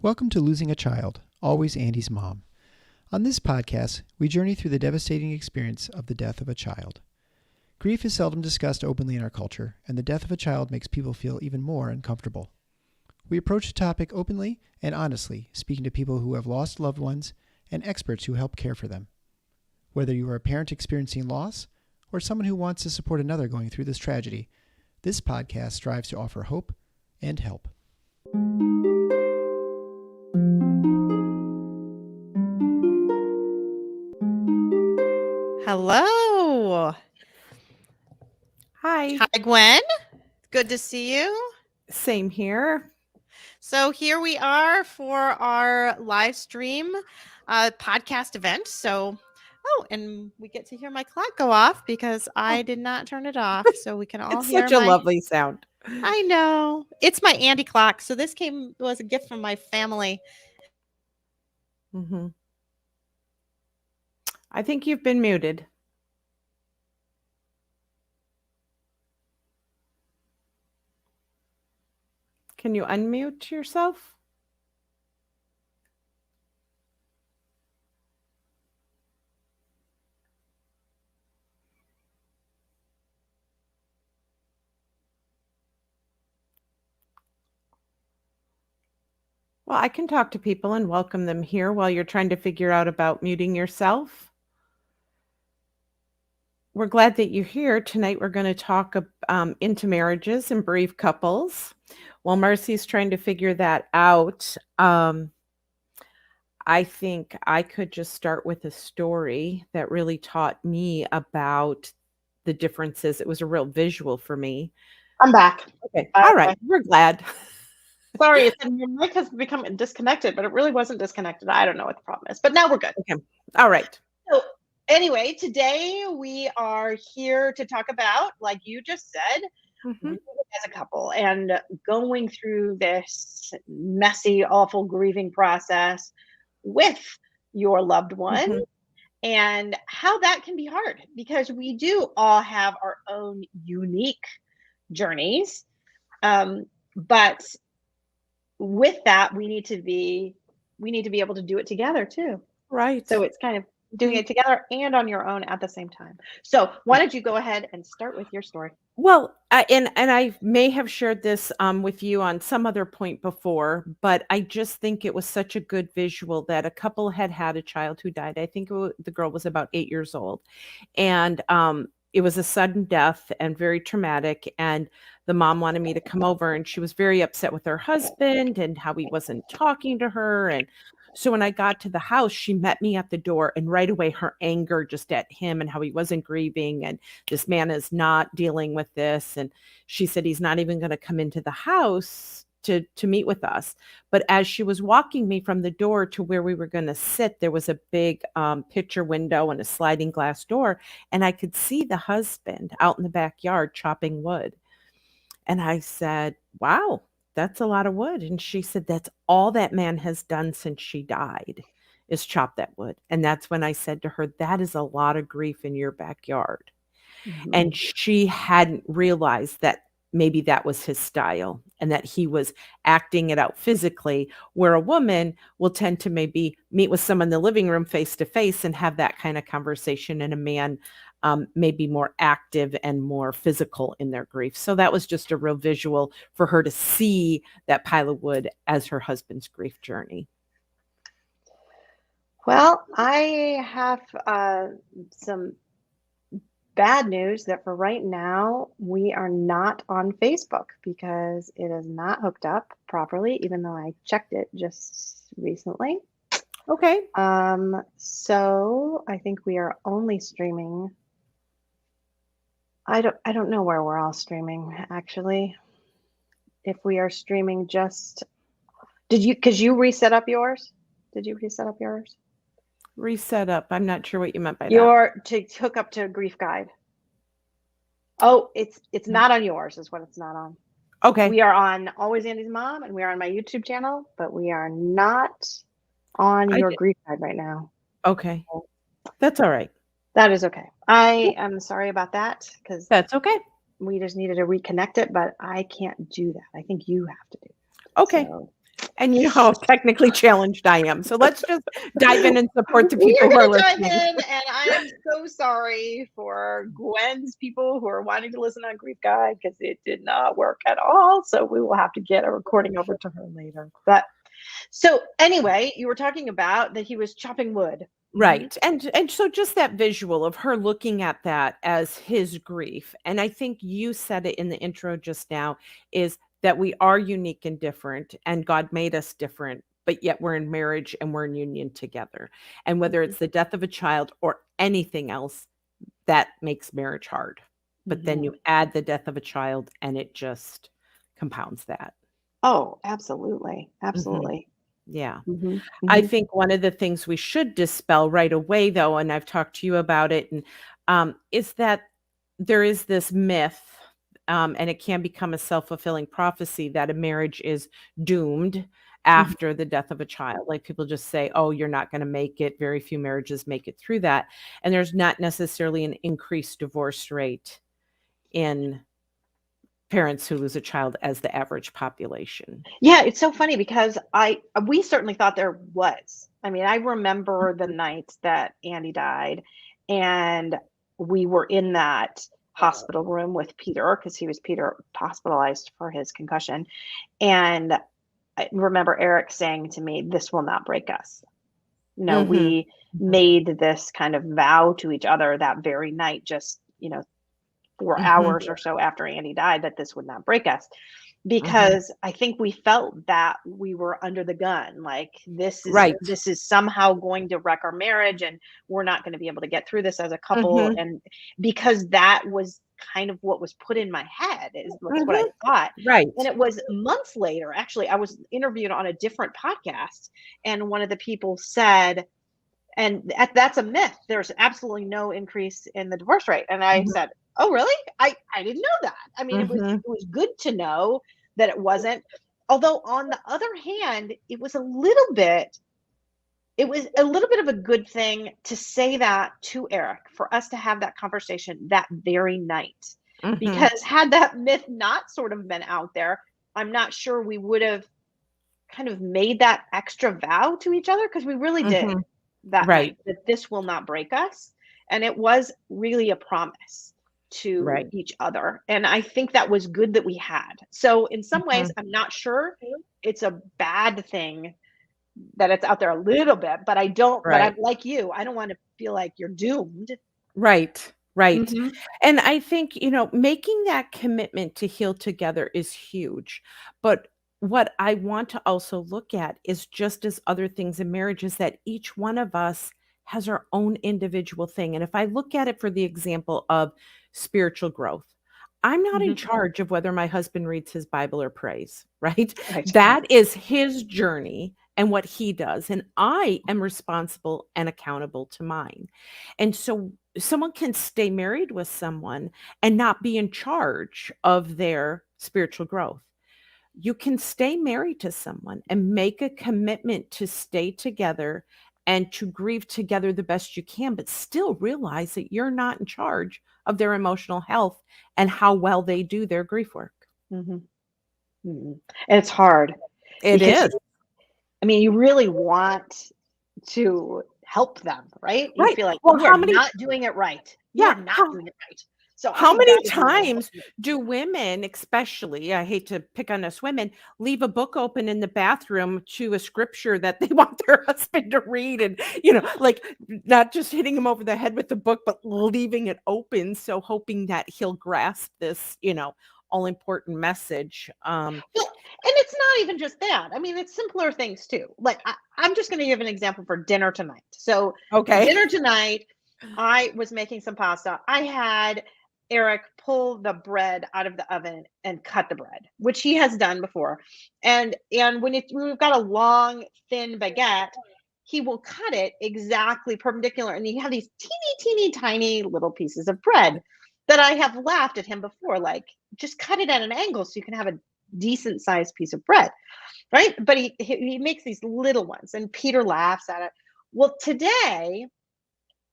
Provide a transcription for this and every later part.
Welcome to Losing a Child, Always Andy's Mom. On this podcast, we journey through the devastating experience of the death of a child. Grief is seldom discussed openly in our culture, and the death of a child makes people feel even more uncomfortable. We approach the topic openly and honestly, speaking to people who have lost loved ones and experts who help care for them. Whether you are a parent experiencing loss or someone who wants to support another going through this tragedy, this podcast strives to offer hope and help. Hello. Hi. Hi, Gwen. Good to see you. Same here. So here we are for our live stream podcast event. And we get to hear my clock go off because I did not turn it off. So we can all It's hear such a lovely sound. I know. It's my Andy clock. So this was a gift from my family. Mm-hmm. I think you've been muted. Can you unmute yourself? Well, I can talk to people and welcome them here while you're trying to figure out about muting yourself. We're glad that you're here. Tonight we're going to talk into marriages and bereaved couples. While Marcy's trying to figure that out, I think I could just start with a story that really taught me about the differences. It was a real visual for me. I'm back. Okay. All right. We're glad. Sorry, your mic has become disconnected, but it really wasn't disconnected. I don't know what the problem is, but now we're good. Okay. All right. So anyway, today we are here to talk about, like you just said, as a couple and going through this messy, awful grieving process with your loved one and how that can be hard because we do all have our own unique journeys. But with that, we need to be able to do it together too. Right. So it's kind of doing it together and on your own at the same time. So why don't you go ahead and start with your story? Well, and I may have shared this with you on some other point before, but I just think it was such a good visual that a couple had a child who died. I think the girl was about 8 years old, and it was a sudden death and very traumatic. And the mom wanted me to come over, and she was very upset with her husband and how he wasn't talking to her. And so when I got to the house, she met me at the door, and right away her anger just at him and how he wasn't grieving and this man is not dealing with this. And she said he's not even going to come into the house to meet with us. But as she was walking me from the door to where we were going to sit, there was a big picture window and a sliding glass door, and I could see the husband out in the backyard chopping wood. And I said, wow, that's a lot of wood. And she said, that's all that man has done since she died is chop that wood. And that's when I said to her, that is a lot of grief in your backyard. And she hadn't realized that maybe that was his style and that he was acting it out physically, where a woman will tend to maybe meet with someone in the living room face to face and have that kind of conversation, and a man may be more active and more physical in their grief. So that was just a real visual for her to see that pile of wood as her husband's grief journey. Well, I have some bad news that for right now, we are not on Facebook because it is not hooked up properly, even though I checked it just recently. Okay. So I think we are only streaming. I don't know where we're all streaming, actually. If we are streaming because you reset up yours? Did you reset up yours? Reset up. I'm not sure what you meant by that. To hook up to Grief Guide. Oh, it's not on yours is what it's not on. Okay. We are on Always Andy's Mom and we are on my YouTube channel, but we are not on your Grief Guide right now. Okay. That's all right. That is okay. I am sorry about that because that's okay. We just needed to reconnect it, but I can't do that. I think you have to do it. Okay. So, And you know how technically challenged I am. So let's just dive in and support the We people are who are going to dive listening. in, and I am so sorry for Gwen's people who are wanting to listen on Grief Guide because it did not work at all. So we will have to get a recording over to her later. But so anyway, you were talking about that he was chopping wood. Right. And so just that visual of her looking at that as his grief. And I think you said it in the intro just now, is that we are unique and different, and God made us different, but yet we're in marriage and we're in union together. And whether it's the death of a child or anything else, that makes marriage hard. But then you add the death of a child and it just compounds that. Oh, absolutely. Absolutely. Yeah. Mhm, I mhm. think one of the things we should dispel right away, though, and I've talked to you about it, and is that there is this myth, and it can become a self-fulfilling prophecy that a marriage is doomed after the death of a child. Like people just say, "Oh, you're not going to make it." Very few marriages make it through that, and there's not necessarily an increased divorce rate in parents who lose a child as the average population. Yeah, it's so funny because we certainly thought there was. I mean, I remember the nights that Andy died, and we were in that hospital room with Peter because Peter hospitalized for his concussion. And I remember Eric saying to me, "This will not break us." No, we made this kind of vow to each other that very night, just, 4 hours or so after Andy died, that this would not break us. Because I think we felt that we were under the gun, like Right. this is somehow going to wreck our marriage, and we're not going to be able to get through this as a couple. And because that was kind of what was put in my head, is that's what I thought. Right. And it was months later, actually, I was interviewed on a different podcast, and one of the people said, and that's a myth. There's absolutely no increase in the divorce rate. And I said, "Oh, really? I didn't know that." I mean, it was good to know that it wasn't. Although on the other hand, it was a little bit of a good thing to say that to Eric, for us to have that conversation that very night. Because had that myth not sort of been out there, I'm not sure we would have kind of made that extra vow to each other, because we really did that night, that this will not break us. And it was really a promise to each other. And I think that was good that we had. So in some ways, I'm not sure it's a bad thing that it's out there a little bit, but I don't, but I'm like you, I don't want to feel like you're doomed. Right. And I think, making that commitment to heal together is huge. But what I want to also look at is, just as other things in marriage, is that each one of us has our own individual thing. And if I look at it for the example of spiritual growth, I'm not in charge of whether my husband reads his Bible or prays, right? That is his journey and what he does. And I am responsible and accountable to mine. And so someone can stay married with someone and not be in charge of their spiritual growth. You can stay married to someone and make a commitment to stay together and to grieve together the best you can, but still realize that you're not in charge of their emotional health and how well they do their grief work. And it's hard. It is. I mean, you really want to help them, right? You feel like, well, you are not doing it right. You are not doing it right. So how many times do women, especially, I hate to pick on us women, leave a book open in the bathroom to a scripture that they want their husband to read, and, like, not just hitting him over the head with the book, but leaving it open, so hoping that he'll grasp this, all important message. And it's not even just that. I mean, it's simpler things too. Like, I'm just going to give an example for dinner tonight. So dinner tonight, I was making some pasta. I had Eric pull the bread out of the oven and cut the bread, which he has done before. And when we've got a long, thin baguette, he will cut it exactly perpendicular. And you have these teeny, tiny little pieces of bread that I have laughed at him before, like, just cut it at an angle so you can have a decent sized piece of bread, right? But he makes these little ones, and Peter laughs at it. Well, today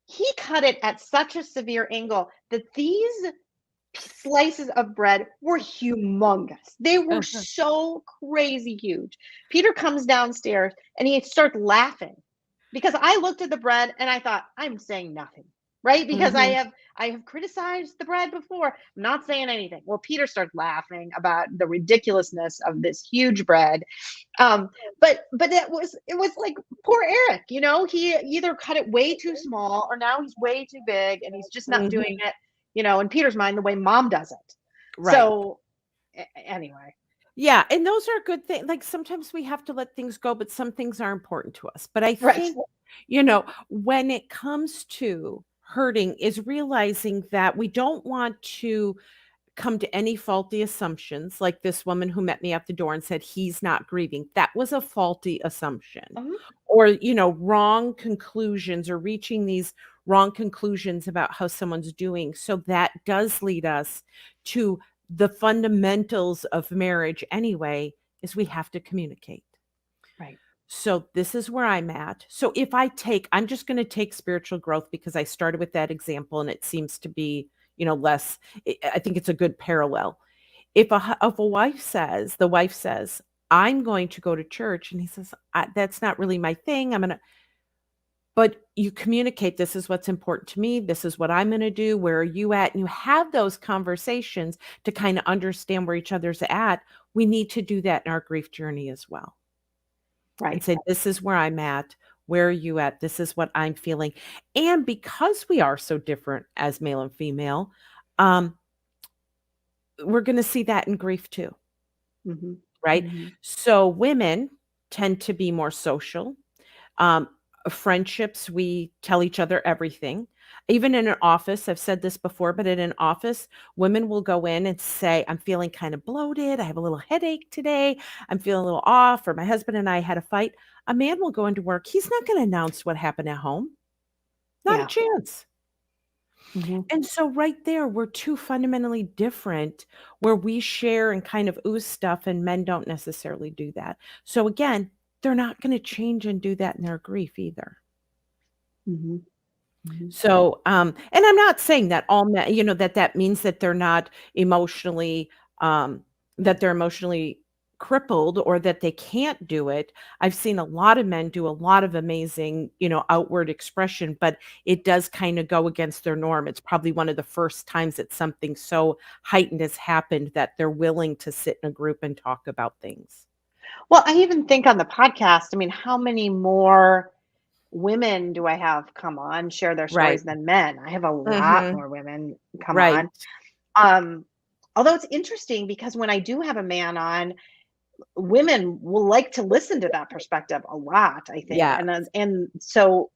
he cut it at such a severe angle that these slices of bread were humongous. They were so crazy huge. Peter comes downstairs and he starts laughing because I looked at the bread and I thought, I'm saying nothing, right? Because I have criticized the bread before. I'm not saying anything. Well, Peter starts laughing about the ridiculousness of this huge bread. But it was like poor Eric, you know, he either cut it way too small or now he's way too big and he's just not doing it, you know, in Peter's mind, the way mom does it. Right. So anyway. Yeah. And those are good things. Like sometimes we have to let things go, but some things are important to us. But I think, you know, when it comes to hurting is realizing that we don't want to come to any faulty assumptions, like this woman who met me at the door and said he's not grieving. That was a faulty assumption. Or, you know, wrong conclusions or reaching these wrong conclusions about how someone's doing. So that does lead us to the fundamentals of marriage anyway, is we have to communicate. Right. So this is where I'm at. So if I'm just going to take spiritual growth because I started with that example and it seems to be, you know, I think it's a good parallel. If the wife says, I'm going to go to church, and he says, that's not really my thing. But you communicate, this is what's important to me. This is what I'm going to do. Where are you at? And you have those conversations to kind of understand where each other's at. We need to do that in our grief journey as well. Right. And say, this is where I'm at. Where are you at? This is what I'm feeling. And because we are so different as male and female, we're going to see that in grief too. Right. So women tend to be more social. Friendships, we tell each other everything. Even in an office, I've said this before, but in an office, women will go in and say, I'm feeling kind of bloated. I have a little headache today. I'm feeling a little off, or my husband and I had a fight. A man will go into work. He's not going to announce what happened at home. Not a chance. And so right there, we're two fundamentally different where we share and kind of ooze stuff, and men don't necessarily do that. So again, they're not going to change and do that in their grief either. So, and I'm not saying that all men, you know, that means that they're not emotionally, that they're emotionally crippled or that they can't do it. I've seen a lot of men do a lot of amazing, you know, outward expression, but it does kind of go against their norm. It's probably one of the first times that something so heightened has happened that they're willing to sit in a group and talk about things. Well, I even think on the podcast, I mean, how many more women do I have come on, share their stories than men? I have a lot more women come on. Although it's interesting because when I do have a man on, women will like to listen to that perspective a lot, I think. And so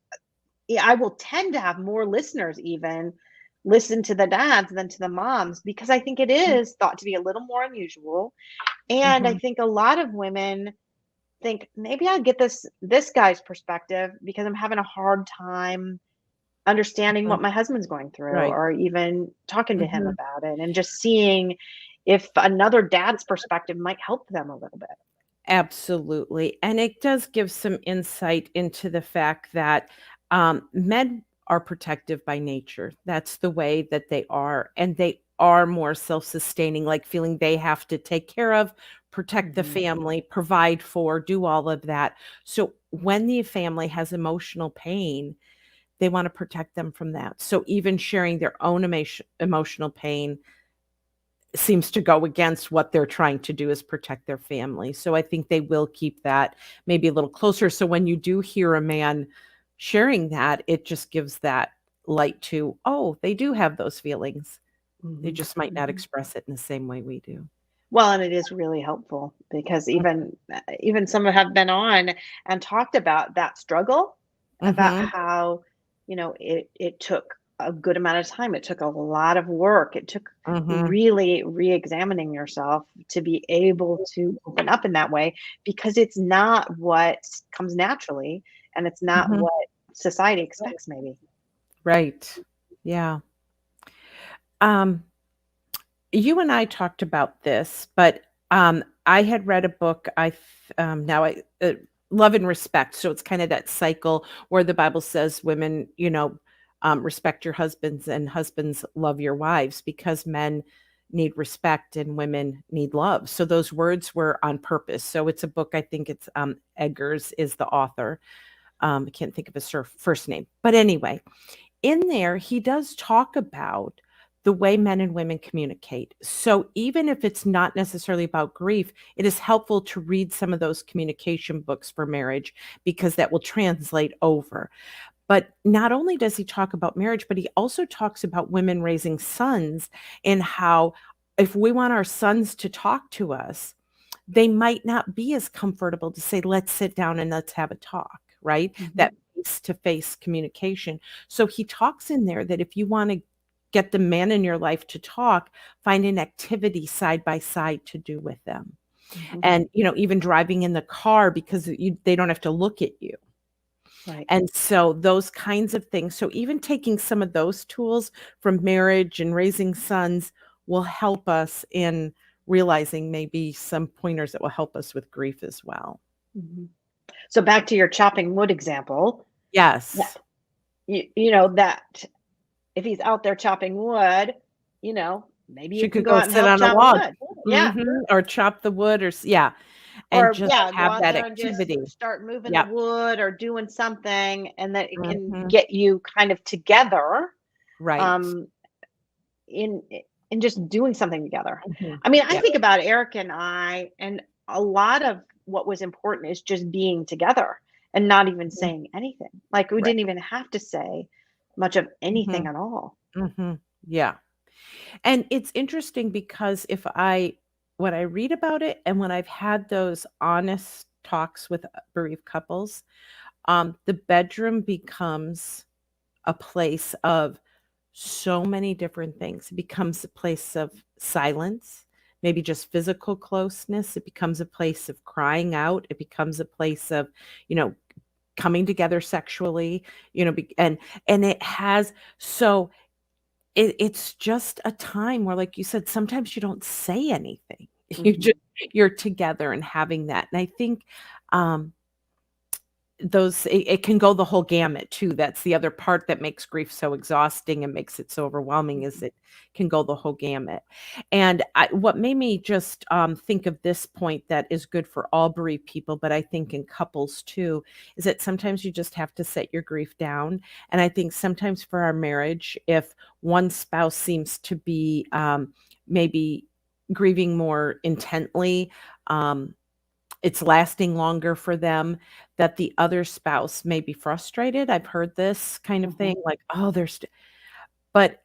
I will tend to have more listeners even listen to the dads than to the moms, because I think it is thought to be a little more unusual. And I think a lot of women think maybe I'll get this guy's perspective because I'm having a hard time understanding what my husband's going through, or even talking to him about it, and just seeing if another dad's perspective might help them a little bit. Absolutely. And it does give some insight into the fact that men are protective by nature. That's the way that they are. And they are more self-sustaining, like feeling they have to take care of, protect the family, provide for, do all of that. So when the family has emotional pain, they want to protect them from that. So even sharing their own emotional pain seems to go against what they're trying to do, is protect their family. So I think they will keep that maybe a little closer. So when you do hear a man sharing that, it just gives that light to, oh, they do have those feelings. They just might not express it in the same way we do. Well, and it is really helpful because even some have been on and talked about that struggle, about how, you know, it took a good amount of time. It took a lot of work. It took really re-examining yourself to be able to open up in that way, because it's not what comes naturally, and it's not what society expects, maybe. Right. Yeah. You and I talked about this, but I had read a book. Love and Respect. So it's kind of that cycle where the Bible says women, you know, respect your husbands and husbands love your wives, because men need respect and women need love. So those words were on purpose. So it's a book, I think it's Eggers is the author. I can't think of his first name. But anyway, in there, he does talk about the way men and women communicate. So even if it's not necessarily about grief, it is helpful to read some of those communication books for marriage, because that will translate over. But not only does he talk about marriage, but he also talks about women raising sons, and how if we want our sons to talk to us, they might not be as comfortable to say, let's sit down and let's have a talk, right? That face-to-face communication. So he talks in there that if you want to get the man in your life to talk, find an activity side by side to do with them. And, even driving in the car, because they don't have to look at you. Right. And so those kinds of things. So even taking some of those tools from marriage and raising sons will help us in realizing maybe some pointers that will help us with grief as well. So back to your chopping wood example. Yes. You know, that if he's out there chopping wood, maybe She you can could go go out and sit help on a chop log. wood. Yeah. Or chop the wood, and Or just go have out that there and just activity. start moving Yep. the wood or doing something, and that it can get you kind of together. Right. In just doing something together. Mhm. I mean, I Yep. think about Eric and I, and a lot of what was important is just being together and not even saying anything. Like we Right. didn't even have to say much of anything at all. Yeah. And it's interesting because when I read about it and when I've had those honest talks with bereaved couples, the bedroom becomes a place of so many different things. It becomes a place of silence, maybe just physical closeness. It becomes a place of crying out. It becomes a place of, coming together sexually, and it has, so it's just a time where, like you said, sometimes you don't say anything. You're together and having that. And I think, it can go the whole gamut too. That's the other part that makes grief so exhausting and makes it so overwhelming, is it can go the whole gamut. And what made me just think of this point that is good for all bereaved people, but I think in couples too, is that sometimes you just have to set your grief down. And I think sometimes for our marriage, if one spouse seems to be maybe grieving more intently, it's lasting longer for them, that the other spouse may be frustrated. I've heard this kind of thing, like, oh, but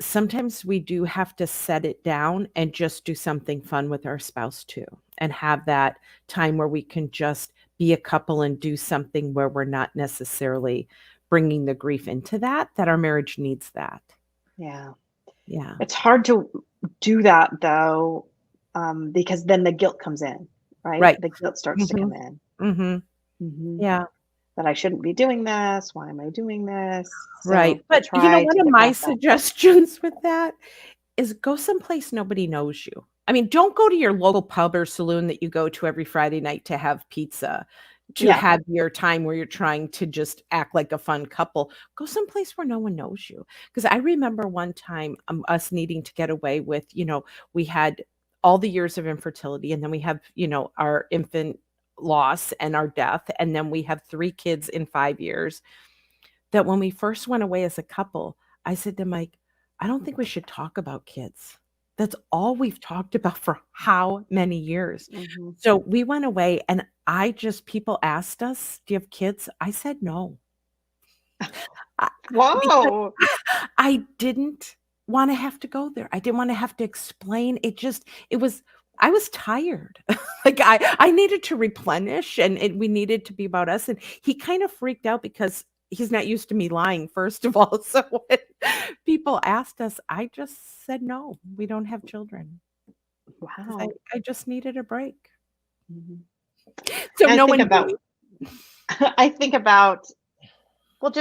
sometimes we do have to set it down and just do something fun with our spouse too, and have that time where we can just be a couple and do something where we're not necessarily bringing the grief into that our marriage needs that. Yeah. It's hard to do that though, because then the guilt comes in. Right? The guilt starts to come in. Yeah. That I shouldn't be doing this. Why am I doing this? Right. So But one of my suggestions with that is go someplace nobody knows you. I mean, don't go to your local pub or saloon that you go to every Friday night to have pizza, to have your time where you're trying to just act like a fun couple. Go someplace where no one knows you. Because I remember one time us needing to get away with, we had all the years of infertility, and then we have, our infant loss and our death, and then we have 3 kids in 5 years. That when we first went away as a couple, I said to Mike, I don't think we should talk about kids. That's all we've talked about for how many years. So we went away, and people asked us, do you have kids? I said no. Whoa. I didn't want to have to go there. I didn't want to have to explain. I was tired. Like I needed to replenish, and we needed to be about us. And he kind of freaked out because he's not used to me lying, first of all. So when people asked us, I just said, no, we don't have children. Wow. I just needed a break. So no one knew. I think about, well,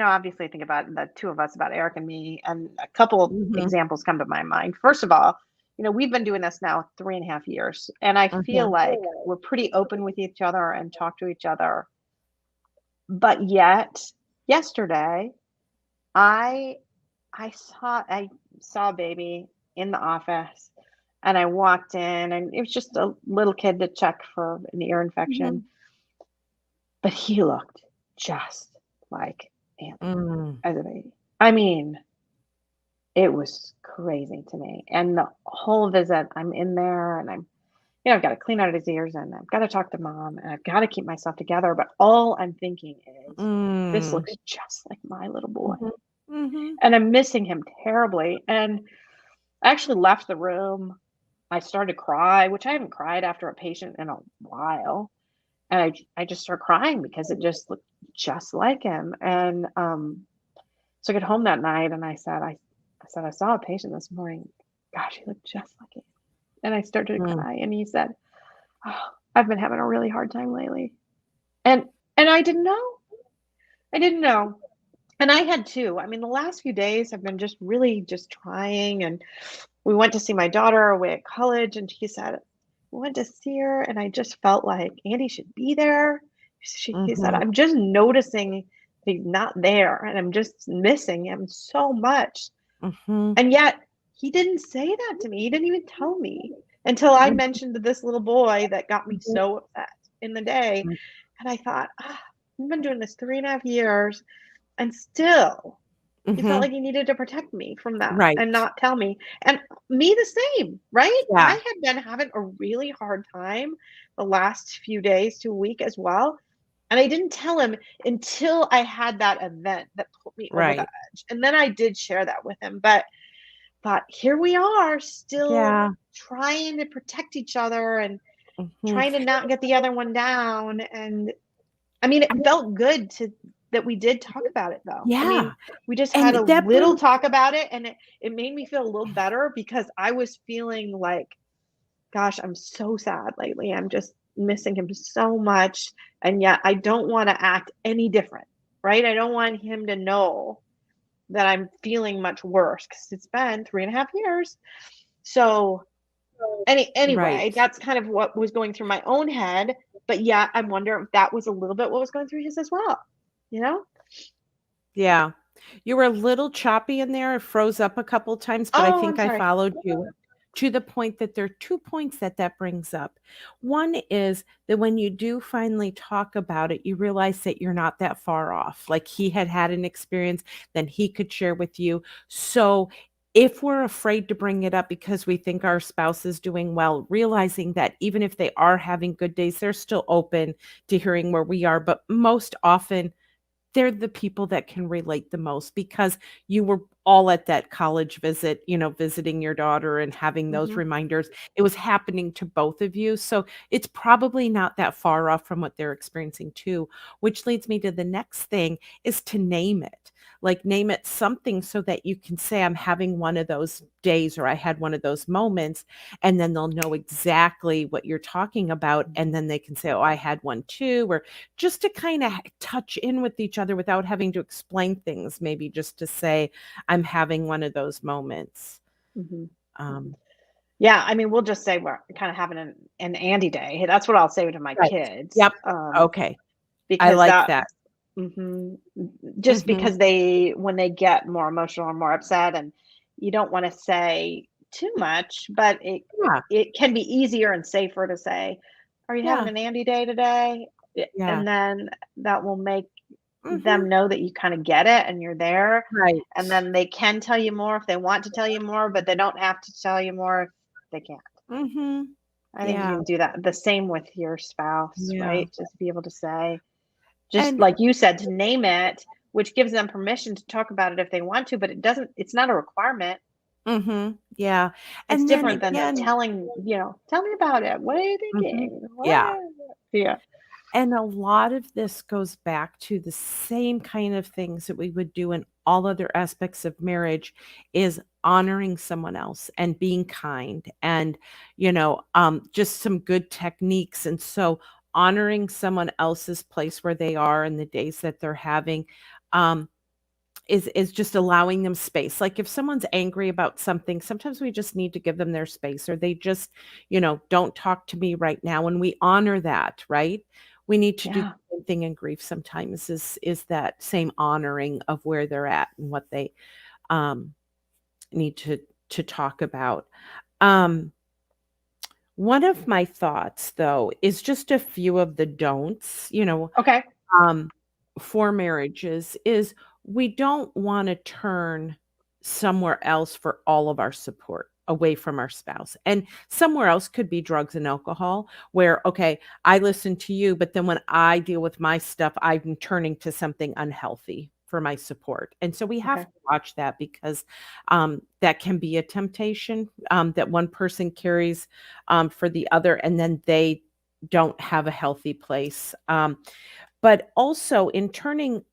obviously think about the two of us, about Eric and me, and a couple of examples come to my mind. First of all, we've been doing this now 3.5 years, and I feel like we're pretty open with each other and talk to each other. But yet, yesterday, I I saw a baby in the office, and I walked in, and it was just a little kid to check for an ear infection, Mhm. but he looked just like Anthony Mm. as a baby. I mean, it was crazy to me. And the whole visit, I'm in there, and I've got to clean out his ears, and I've got to talk to mom, and I've got to keep myself together. But all I'm thinking is, this Mm. looks just like my little boy. Mhm. Mhm. And I'm missing him terribly. And I actually left the room. I started to cry, which I haven't cried after a patient in a while. And I just started crying because it just looked just like him. And so I got home that night, and I said, I saw a patient this morning. Gosh, he looked just like him. And I started to Mm. cry, and he said, oh, I've been having a really hard time lately. And I didn't know. I didn't know. And I had too. I mean, the last few days have been just really just trying. And we went to see my daughter away at college, and he said, we went to see her, and I just felt like Andy should be there. He said, Mhm. I'm just noticing he's not there, and I'm just missing him so much. Mhm. And yet he didn't say that to me. He didn't even tell me until I Mhm. mentioned this little boy that got me Mhm. so upset in the day. And I thought, I've been doing this 3.5 years, and still he felt Mhm. like he needed to protect me from that and Right. not tell me. And me the same, right? I Yeah. had been having a really hard time the last few days to a week as well. And I didn't tell him until I had that event that put me over the Right. edge. And then I did share that with him. But thought, here we are still Yeah. trying to protect each other and Mhm. trying to not get the other one down. And I mean, it felt good to that we did talk about it though. I Yeah. mean, we just had And a that little brings talk about it, and it made me feel a little better because I was feeling like, gosh, I'm so sad lately. I'm just missing him so much. And yet I don't want to act any different, right? I don't want him to know that I'm feeling much worse because it's been 3.5 years. So anyway, right. that's kind of what was going through my own head. But yeah, I wonder if that was a little bit what was going through his as well. You know? Yeah. You were a little choppy in there, it froze up a couple times, but I Oh, think I'm I sorry. followed you to the point that there are 2 points that that brings up. One is that when you do finally talk about it, you realize that you're not that far off. Like he had had an experience, then he could share with you. So if we're afraid to bring it up because we think our spouse is doing well, realizing that even if they are having good days, they're still open to hearing where we are. But most often, they're the people that can relate the most because you were all at that college visit, visiting your daughter and having those Mhm. reminders. It was happening to both of you. So it's probably not that far off from what they're experiencing too, which leads me to the next thing is to name it. Like name it something so that you can say, I'm having one of those days or I had one of those moments. And then they'll know exactly what you're talking about. And then they can say, oh, I had one too, or just to kind of touch in with each other without having to explain things, maybe just to say, I'm having one of those moments. Mhm. Um, Yeah, I mean, we'll just say we're kind of having an Andy day. That's what I'll say to my right. kids, Yep. Okay. I because like that that. mhm, just Mhm. because when they get more emotional or more upset, and you don't want to say too much, but Yeah. it can be easier and safer to say, "Are you having Yeah. an Andy day today?" Yeah. And then that will make them Mhm. know that you kind of get it and you're there, Right. and then they can tell you more if they want to tell you more, but they don't have to tell you more if they can't. Mhm. I think you Yeah. can do that the same with your spouse, Yeah. right? Just be able to say, just And like you said, to name it, which gives them permission to talk about it if they want to, but it's not a requirement. yeah. It's And then different than again, telling, tell me about it. What are you mhm. thinking? Yeah. What? Yeah. And a lot of this goes back to the same kind of things that we would do in all other aspects of marriage is honoring someone else and being kind and, just some good techniques. And so honoring someone else's place where they are and the days that they're having, um, is just allowing them space. Like if someone's angry about something, sometimes we just need to give them their space or they just, don't talk to me right now. And we honor that, right? we need to do Yeah. the same thing in grief sometimes, is that same honoring of where they're at and what they um, need to talk about. Um, One of my thoughts, though, is just a few of the don'ts, Okay. um, for marriages is we don't want to turn somewhere else for all of our support away from our spouse. And somewhere else could be drugs and alcohol, where, okay, I listen to you, but then when I deal with my stuff, I'm turning to something unhealthy for my support. And so we have Okay. to watch that because that can be a temptation that one person carries for the other, and then they don't have a healthy place. But also in turning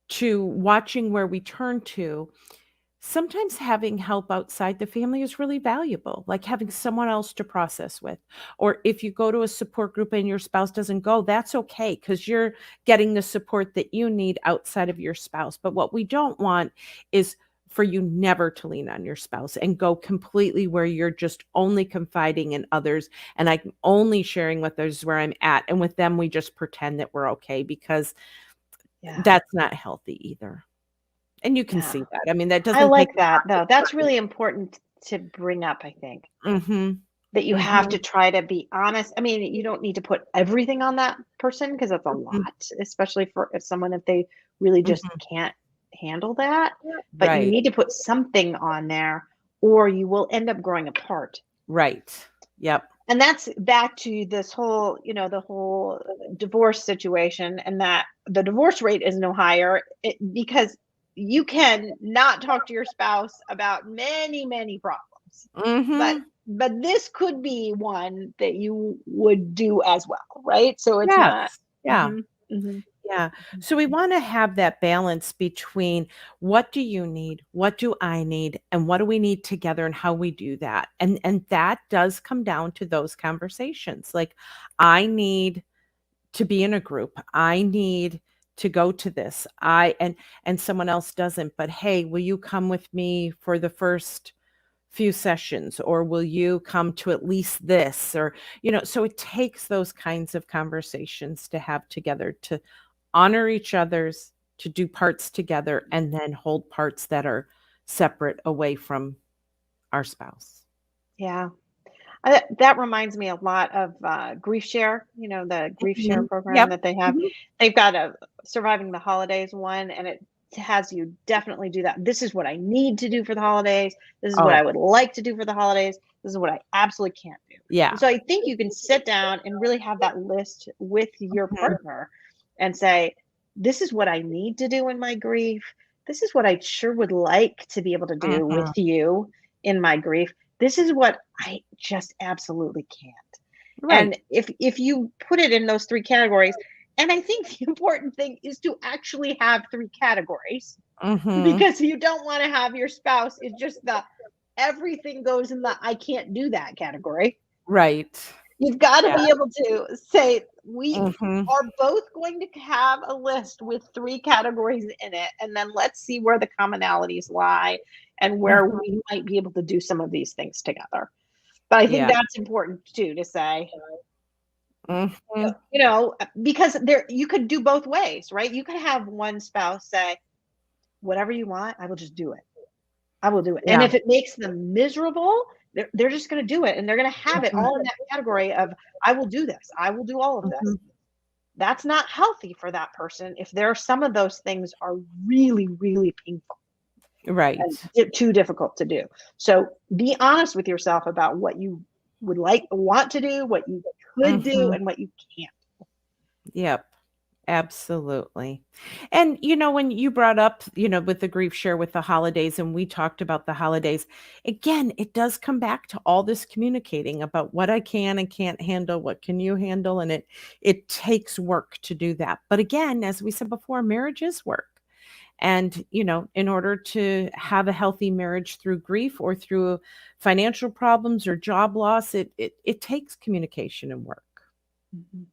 to watching where we turn to, sometimes having help outside the family is really valuable, like having someone else to process with. Or if you go to a support group and your spouse doesn't go, that's okay, because you're getting the support that you need outside of your spouse. But what we don't want is for you never to lean on your spouse and go completely where you're just only confiding in others and I'm only sharing with others where I'm at. And with them, we just pretend that we're okay, because Yeah. that's not healthy either. And you can Yeah. see that. I mean, that I doesn't take like that though. That's really important to bring up, I think. Mm-hmm. That you have to Mm-hmm. try to be honest. I mean, you don't need to put everything on that person because that's a Mm-hmm. lot, especially for if they really just Mm-hmm. can't handle that. But you Right. need to put something on there or you will end up growing apart. Right. Yep. And that's back to this whole, the whole divorce situation, and that the divorce rate is no higher because you can not talk to your spouse about many, many problems. But Mm-hmm. this could be one that you would do as well, right? So it's not. Yes. Yeah. Hmm. Yeah. So we want to have that balance between what do you need, what do I need, and what do we need together and how we do that. And that does come down to those conversations. Like, I need to be in a group. I need to go to this. And someone else doesn't, but hey, will you come with me for the first few sessions, or will you come to at least this? Or, so it takes those kinds of conversations to have together, to honor each other's, to do parts together, and then hold parts that are separate away from our spouse. Yeah. That reminds me a lot of Grief Share, the Grief Share Mhm. program Yep. that they have. Mhm. They've got a Surviving the Holidays one, and it has you definitely do that. This is what I need to do for the holidays. This is what I Oh, would like to do for the holidays. This is what I absolutely can't do. yeah. And so I think you can sit down and really have that list with your Mhm. partner and say, this is what I need to do in my grief. This is what I sure would like to be able to do with Mhm. you in my grief. This is what I just absolutely can't. Right. And if you put it in those three categories, and I think the important thing is to actually have three categories, Mhm. because you don't want to have your spouse is just the everything goes in the I can't do that category. Right. You've got to Yeah. be able to say, we Mhm. are both going to have a list with three categories in it, and then let's see where the commonalities lie and where Mhm. we might be able to do some of these things together. But I think Yeah. that's important too, to say, Mhm. because you could do both ways, right? You could have one spouse say, whatever you want, I will just do it. I will do it. And Yeah. if it makes them miserable, they're just going to do it. And they're going to have it Mhm. all in that category of, I will do this. I will do all of this. Mhm. That's not healthy for that person if there are some of those things are really, really painful Right. and too difficult to do. So be honest with yourself about what you would want to do, what you could do, Mhm. and what you can't. Yep. Absolutely. And when you brought up, with the grief share with the holidays, and we talked about the holidays, again, it does come back to all this communicating about what I can and can't handle, what can you handle, and it takes work to do that. But again, as we said before, marriage is work. And, in order to have a healthy marriage through grief or through financial problems or job loss, it takes communication and work. Mhm.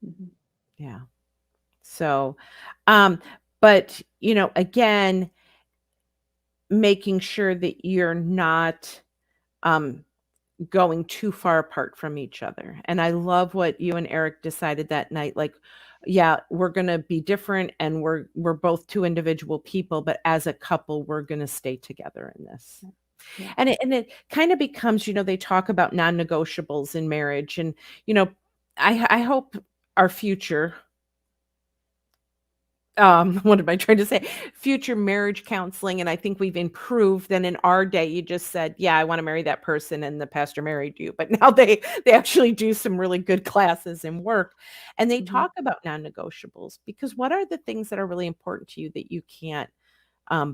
Mhm. Yeah. So, um, but, again, making sure that you're not, um, going too far apart from each other. And I love what you and Eric decided that night. Like, yeah, we're going to be different and we're both two individual people, but as a couple, we're going to stay together in this. Yeah. And it kind of becomes, they talk about non-negotiables in marriage. And, I hope our future, what am I trying to say? Future marriage counseling. And I think we've improved. Then in our day, you just said, yeah, I want to marry that person. And the pastor married you. But now they actually do some really good classes and work. And they talk about non-negotiables, because what are the things that are really important to you that you can't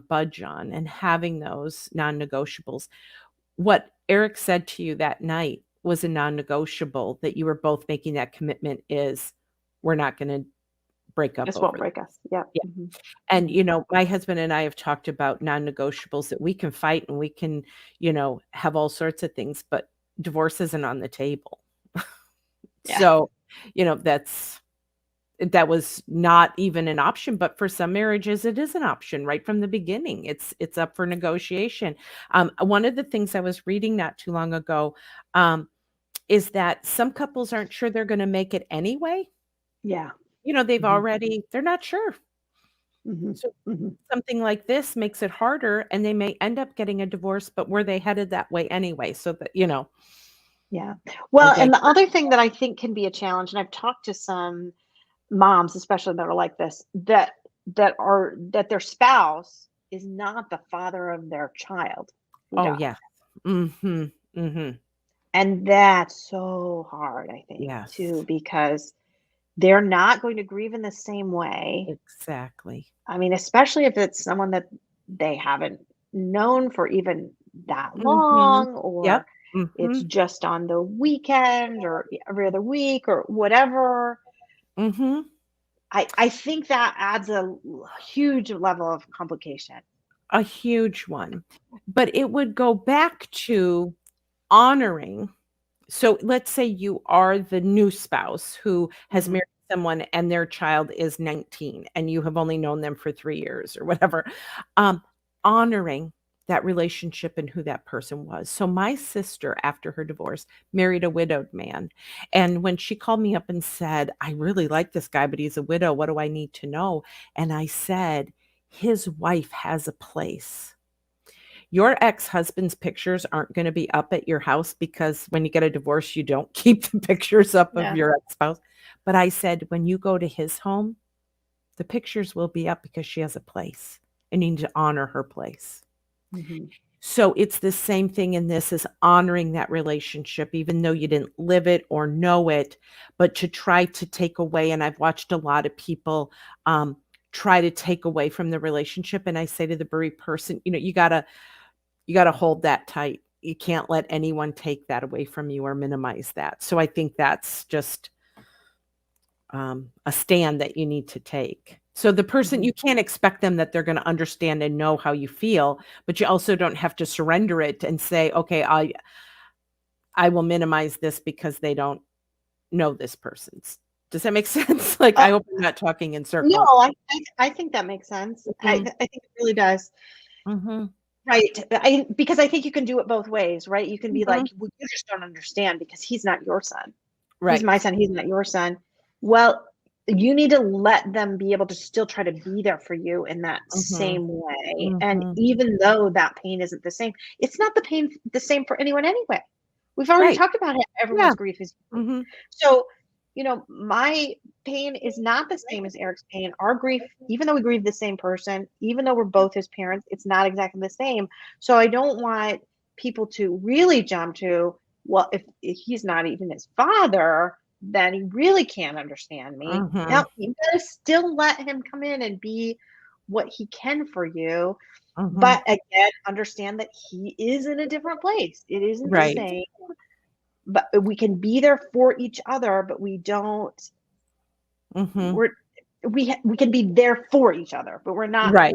budge on, and having those non-negotiables. What Eric said to you that night was a non-negotiable that you were both making that commitment is, we're not going to break up. This over won't break us. Yeah. Yeah. And, my husband and I have talked about non-negotiables that we can fight and we can, have all sorts of things, but divorce isn't on the table. Yeah. So, that was not even an option, but for some marriages, it is an option right from the beginning. It's up for negotiation. One of the things I was reading not too long ago is that some couples aren't sure they're going to make it anyway. Yeah. They're not sure. So Mm-hmm. something like this makes it harder, and they may end up getting a divorce, but were they headed that way anyway? So that, Yeah. Well, Okay. and the other thing that I think can be a challenge, and I've talked to some moms, especially that are like this, that their spouse is not the father of their child. who Oh, died. yeah. Mm-hmm. Mm-hmm. And that's so hard, I think, Yes. too, because they're not going to grieve in the same way. Exactly. I mean, especially if it's someone that they haven't known for even that long, or Yep. it's just on the weekend or every other week or whatever. Mm-hmm. I think that adds a huge level of complication. A huge one. But it would go back to honoring. So let's say you are the new spouse who has married someone and their child is 19 and you have only known them for 3 years or whatever. Honoring that relationship and who that person was. So my sister, after her divorce, married a widowed man. And when she called me up and said, I really like this guy, but he's a widow. What do I need to know? And I said, his wife has a place. Your ex-husband's pictures aren't going to be up at your house, because when you get a divorce, you don't keep the pictures up of your ex-spouse. But I said, when you go to his home, the pictures will be up because she has a place, and you need to honor her place. So it's the same thing in this, is honoring that relationship, even though you didn't live it or know it, but to try to take away. And I've watched a lot of people try to take away from the relationship. And I say to the bereaved person, you gotta hold that tight. You can't let anyone take that away from you or minimize that. So I think that's just a stand that you need to take. So the person, you can't expect them that they're going to understand and know how you feel, but you also don't have to surrender it and say, okay, I will minimize this because they don't know this person's. Does that make sense? Like, I hope I'm not talking in circles. No, I think that makes sense. I think it really does. Right. Because I think you can do it both ways, right? You can be like, well, you just don't understand because he's not your son. Right. He's my son. He's not your son. Well, you need to let them be able to still try to be there for you in that same way. And even though that pain isn't the same, it's not the same for anyone anyway. We've already talked about it. Everyone's grief is. So, my pain is not the same as Eric's pain. Our grief, even though we grieve the same person, even though we're both his parents, it's not exactly the same. So I don't want people to really jump to, well, if he's not even his father, then he really can't understand me. Now, you gotta still let him come in and be what he can for you. But again, understand that he is in a different place. It isn't the same. But we can be there for each other, but we don't. We can be there for each other, but we're not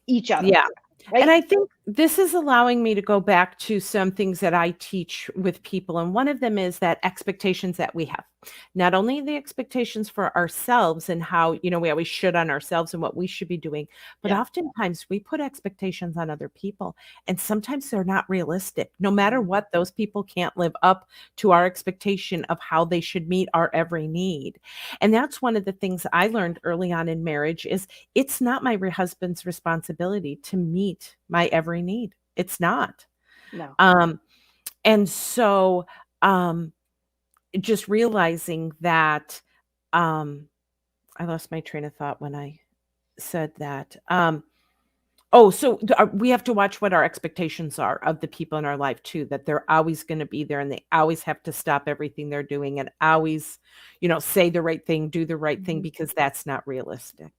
each other. Yeah. Right? And I think this is allowing me to go back to some things that I teach with people. And one of them is that expectations that we have, not only the expectations for ourselves and how, we always should on ourselves and what we should be doing, but Yeah. oftentimes we put expectations on other people. And sometimes they're not realistic. No matter what, those people can't live up to our expectation of how they should meet our every need. And that's one of the things I learned early on in marriage is it's not my husband's responsibility to meet my every need. It's not. No. And so just realizing that I lost my train of thought when I said that. So we have to watch what our expectations are of the people in our life too, that they're always going to be there and they always have to stop everything they're doing and always, say the right thing, do the right thing, because that's not realistic.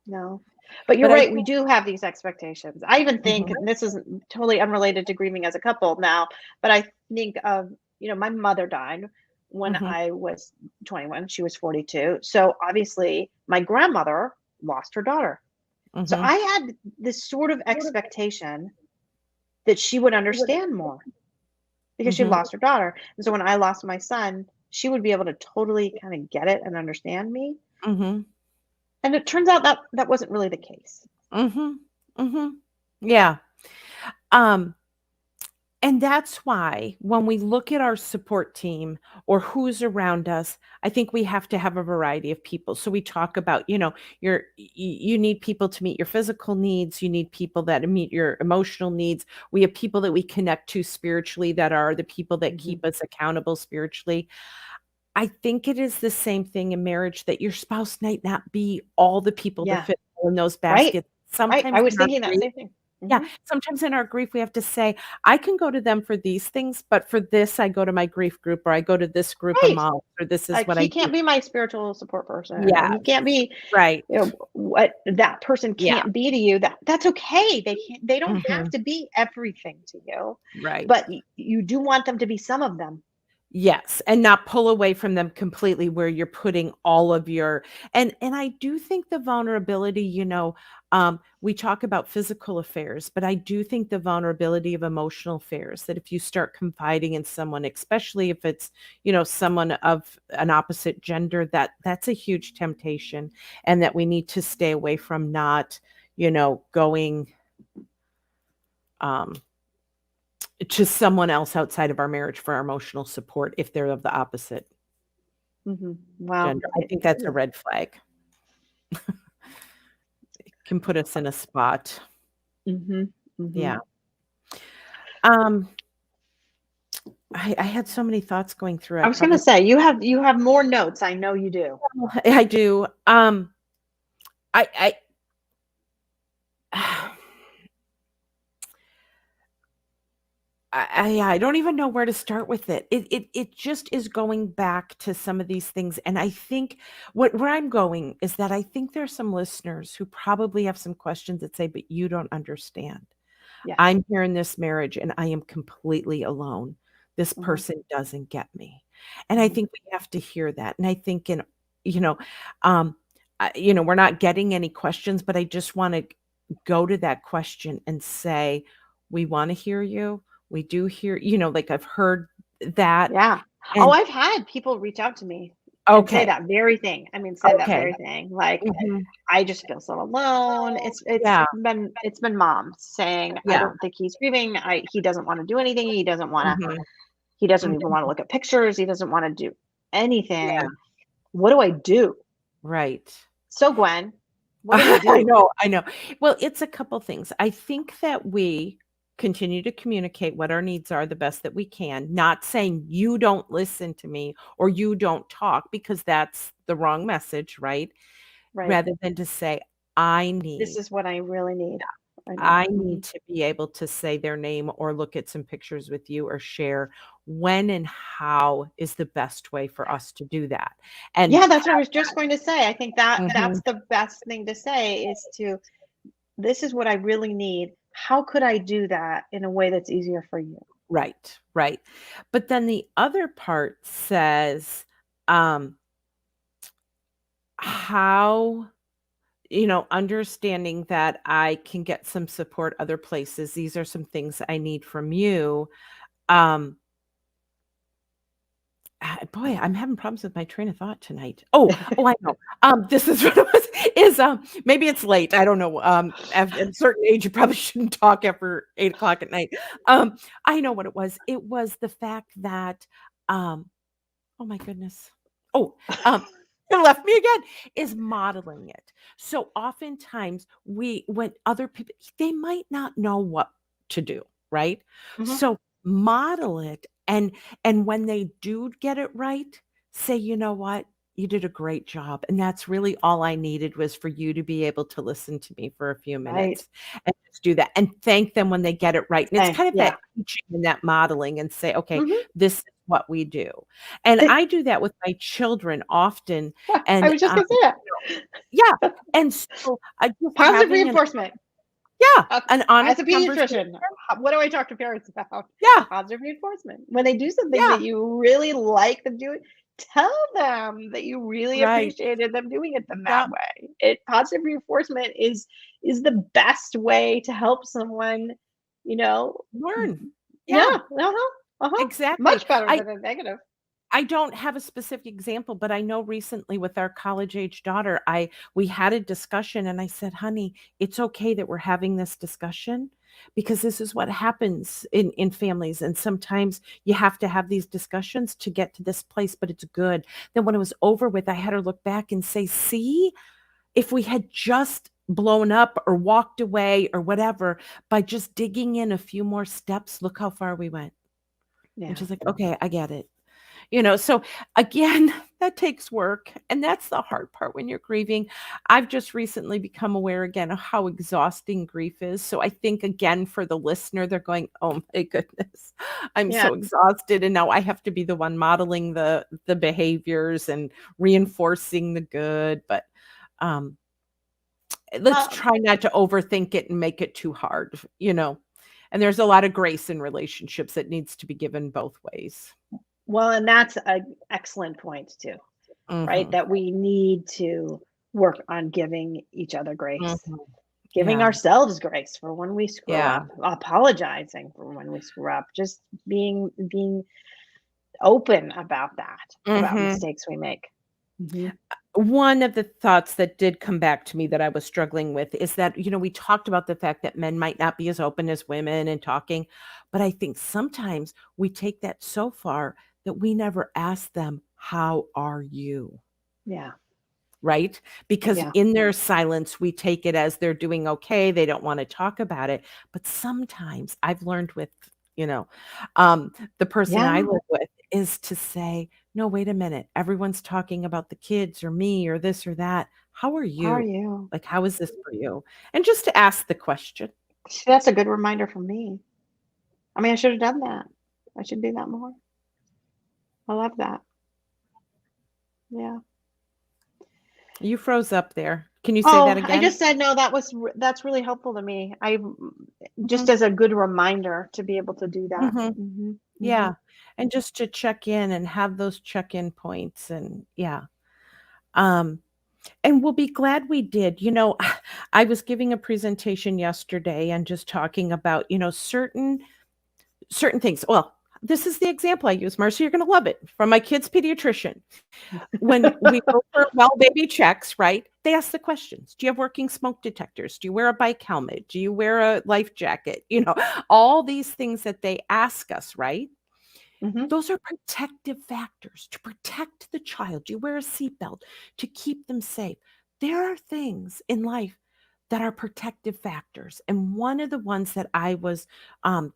No. But you're But I right. We do have these expectations. I even think, and this is totally unrelated to grieving as a couple now, but I think of, my mother died when I was 21. She was 42. So obviously my grandmother lost her daughter. So I had this sort of expectation that she would understand more because she lost her daughter. And so when I lost my son, she would be able to totally kind of get it and understand me. And it turns out that that wasn't really the case. Yeah. And that's why when we look at our support team or who's around us, I think we have to have a variety of people. So we talk about, you need people to meet your physical needs. You need people that meet your emotional needs. We have people that we connect to spiritually that are the people that keep us accountable spiritually. I think it is the same thing in marriage that your spouse might not be all the people that fit in those baskets. Right. I was thinking that same thing. Yeah. Sometimes in our grief, we have to say, I can go to them for these things, but for this, I go to my grief group or I go to this group of moms, or this is what I do. He can't be my spiritual support person. Yeah. He can't be what that person can't be to you. That's okay. They don't have to be everything to you. Right. But you do want them to be some of them. Yes, and not pull away from them completely where you're putting all of your and I do think the vulnerability, we talk about physical affairs, but I do think the vulnerability of emotional affairs, that if you start confiding in someone, especially if it's, someone of an opposite gender, that's a huge temptation, and that we need to stay away from not, going to someone else outside of our marriage for our emotional support if they're of the opposite gender. I think that's a red flag. It can put us in a spot. Yeah. I had so many thoughts going through. I was going to say, you have more notes. I know you do. I do. I don't even know where to start with it. It just is going back to some of these things. And I think where I'm going is that I think there's some listeners who probably have some questions that say, but you don't understand. Yes. I'm here in this marriage and I am completely alone. This person doesn't get me. And I think we have to hear that. And I think we're not getting any questions, but I just want to go to that question and say, we want to hear you. We do hear, I've heard that. Yeah. And, I've had people reach out to me and say that very thing. That very thing. Like, I just feel so alone. It's been moms saying, I don't think he's grieving. He doesn't want to do anything. He doesn't want to, he doesn't even want to look at pictures. He doesn't want to do anything. Yeah. What do I do? Right. So Gwen, what do we do? I know. Well, it's a couple things. I think that we continue to communicate what our needs are the best that we can, not saying you don't listen to me or you don't talk, because that's the wrong message, right? Rather than to say, this is what I really need. I need to be able to say their name or look at some pictures with you or share when and how is the best way for us to do that. And that's what I was just going to say. I think that that's the best thing to say is this is what I really need. How could I do that in a way that's easier for you? Right. But then the other part says, how, understanding that I can get some support other places. These are some things I need from you. Um, Boy, I'm having problems with my train of thought tonight. Oh, I know. This is what it was. Maybe it's late. I don't know. At a certain age, you probably shouldn't talk after 8 o'clock at night. I know what it was. It was the fact that, oh my goodness. Oh, it left me again. Is modeling it. So oftentimes when other people, they might not know what to do, right? Mhm. So model it, and when they do get it right, say, you know what? You did a great job. And that's really all I needed, was for you to be able to listen to me for a few Right. minutes and just do that, and thank them when they get it right. And it's kind of Yeah. that teaching and that modeling, and say, okay, Mhm. this is what we do. And Th- I do that with my children often. I And was just gonna say that. yeah. And so I just Positive having reinforcement. an As honest a conversation. pediatrician, what do I talk to parents about? Yeah. Positive reinforcement. When they do something Yeah. that you really like them doing, tell them that you really Right. appreciated them doing it that Yeah. way. Positive reinforcement is the best way to help someone, Learn. yeah, Yeah. Exactly. much better than a negative. I don't have a specific example, but I know recently with our college age daughter, we had a discussion, and I said, honey, it's okay that we're having this discussion, because this is what happens in families. And sometimes you have to have these discussions to get to this place, but it's good. Then when it was over with, I had her look back and say, see, if we had just blown up or walked away or whatever, by just digging in a few more steps, look how far we went. Yeah. And she's like, okay, I get it. So again, that takes work. And that's the hard part when you're grieving. I've just recently become aware again of how exhausting grief is. So I think, again, for the listener, they're going, oh my goodness, I'm Yeah. so exhausted. And now I have to be the one modeling the behaviors and reinforcing the good. But let's try not to overthink it and make it too hard, And there's a lot of grace in relationships that needs to be given both ways. Well, and that's an excellent point too, right? Mhm. That we need to work on giving each other grace, Mhm. giving Yeah. ourselves grace for when we screw Yeah. up, apologizing for when we screw up, just being open about that, about Mhm. mistakes we make. Mhm. One of the thoughts that did come back to me that I was struggling with is that, we talked about the fact that men might not be as open as women and talking, but I think sometimes we take that so far that we never ask them, how are you? Yeah. Right? Because Yeah. in their silence, we take it as they're doing okay. They don't want to talk about it. But sometimes I've learned with, the person I Yeah. live with, is to say, no, wait a minute. Everyone's talking about the kids or me or this or that. How are How are you? you? Like, how is this for you? And just to ask the question. See, that's a good reminder for me. I mean, I should have done that. I should do that more. I love that. Yeah. You froze up there. Can you say Oh, that I again? just said no. That's really helpful to me. Just Mhm. as a good reminder to be able to do that. Mhm. Mhm. Yeah. And just to check in and have those check-in points. And yeah. And we'll be glad we did. I was giving a presentation yesterday and just talking about, certain things. Well, this is the example I use, Marcy. You're going to love it. From my kid's pediatrician. When we go for well baby checks, right? They ask the questions. Do you have working smoke detectors? Do you wear a bike helmet? Do you wear a life jacket? All these things that they ask us, right? Mhm. Those are protective factors to protect the child. You wear a seatbelt to keep them safe. There are things in life that are protective factors. And one of the ones that I was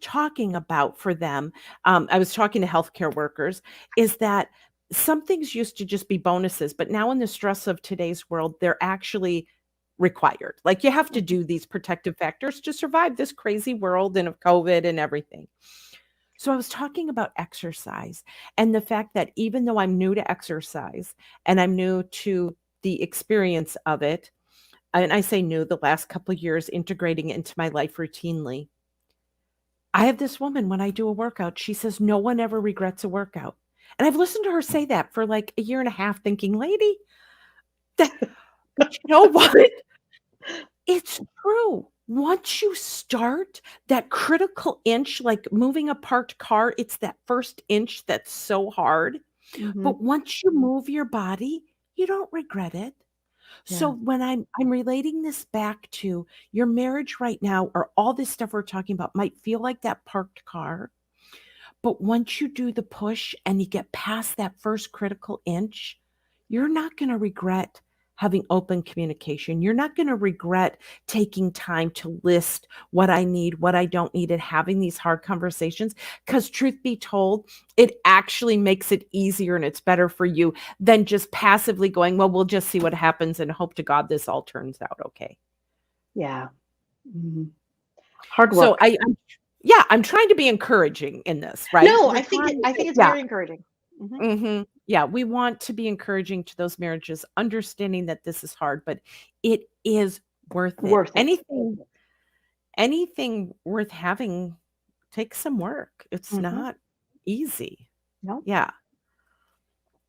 talking about for them, I was talking to healthcare workers, is that some things used to just be bonuses, but now in the stress of today's world, they're actually required. Like, you have to do these protective factors to survive this crazy world and of COVID and everything. So I was talking about exercise and the fact that even though I'm new to exercise and I'm new to the experience of it, and I say new, the last couple of years integrating it into my life routinely, I have this woman, when I do a workout, she says, no one ever regrets a workout. And I've listened to her say that for like a year and a half, thinking, lady, but you know what? It's true. Once you start that critical inch, like moving a parked car, it's that first inch that's so hard. Mhm. But once you move your body, you don't regret it. So Yeah. when I'm relating this back to your marriage right now, or all this stuff we're talking about might feel like that parked car, but once you do the push and you get past that first critical inch, you're not going to regret having open communication. You're not going to regret taking time to list what I need, what I don't need, and having these hard conversations. Because, truth be told, it actually makes it easier and it's better for you than just passively going, well, we'll just see what happens and hope to God this all turns out okay. Yeah. Mhm. Hard So work. I'm trying to be encouraging in this, right? No, We're I think trying to, it's yeah. very encouraging. Mhm. Yeah, we want to be encouraging to those marriages, understanding that this is hard, but it is worth it. Worth it. Anything worth having takes some work. It's Mhm. not easy. No. Yeah.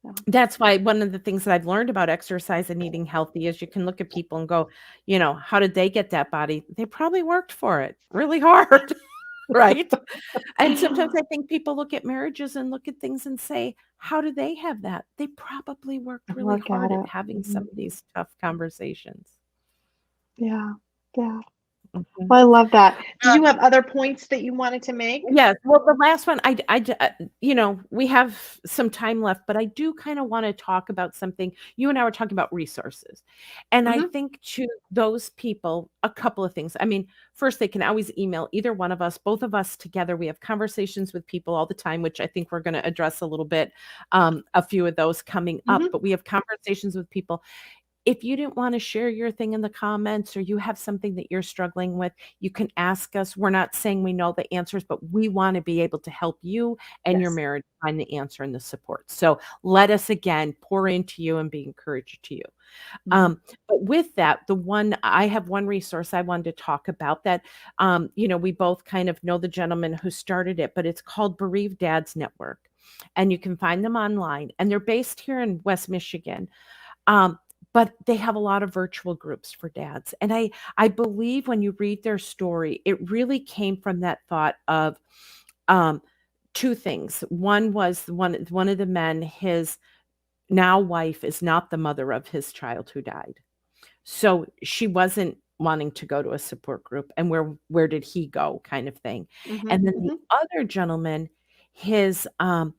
No. That's why one of the things that I've learned about exercise and eating healthy is you can look at people and go, how did they get that body? They probably worked for it really hard, right? And sometimes I think people look at marriages and look at things and say, how do they have that? They probably worked really Work at hard at it. having some of these tough conversations. Yeah. Yeah. Mhm. Well, I love that. Did you have other points that you wanted to make? Yes. Well, the last one, we have some time left, but I do kind of want to talk about something. You and I were talking about resources. And I Mhm. think to those people, a couple of things. I mean, first, they can always email either one of us, both of us together. We have conversations with people all the time, which I think we're going to address a little bit, a few of those coming up. Mhm. But we have conversations with people. If you didn't want to share your thing in the comments or you have something that you're struggling with, you can ask us. We're not saying we know the answers, but we want to be able to help you and your Yes. marriage find the answer and the support. So let us again pour into you and be encouraged to you. Mhm. But with that, I have one resource I wanted to talk about that, we both kind of know the gentleman who started it, but it's called Bereaved Dads Network. And you can find them online and they're based here in West Michigan. But they have a lot of virtual groups for dads. And I believe when you read their story, it really came from that thought of two things. One was one of the men, his now wife is not the mother of his child who died. So she wasn't wanting to go to a support group. And where did he go, kind of thing. Mhm. And then the Mhm. other gentleman, his um,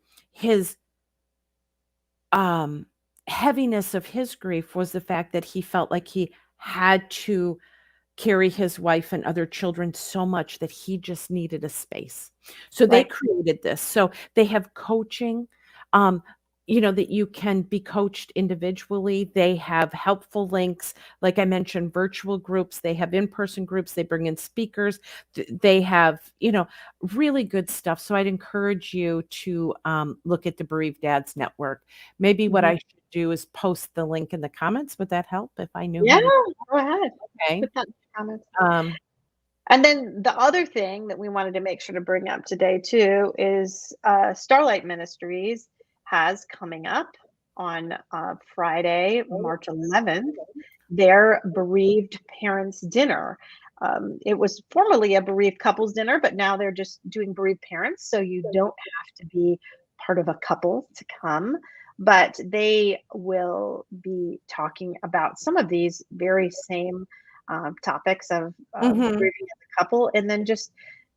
heaviness of his grief was the fact that he felt like he had to carry his wife and other children so much that he just needed a space. So they Right. created this. So they have coaching, that you can be coached individually. They have helpful links. Like I mentioned, virtual groups, they have in-person groups, they bring in speakers. They have, really good stuff. So I'd encourage you to look at the Bereaved Dads Network. Maybe what Mhm. I should do is post the link in the comments. Would that help if I knew Yeah. how to do Go ahead. that? Okay. Put that in the comments. Um, And then the other thing that we wanted to make sure to bring up today too is Starlight Ministries has coming up on Friday, March 11th, their bereaved parents dinner. It was formerly a bereaved couples dinner, but now they're just doing bereaved parents. So you don't have to be part of a couple to come. But they will be talking about some of these very same topics of mhm. grieving as a couple, and then just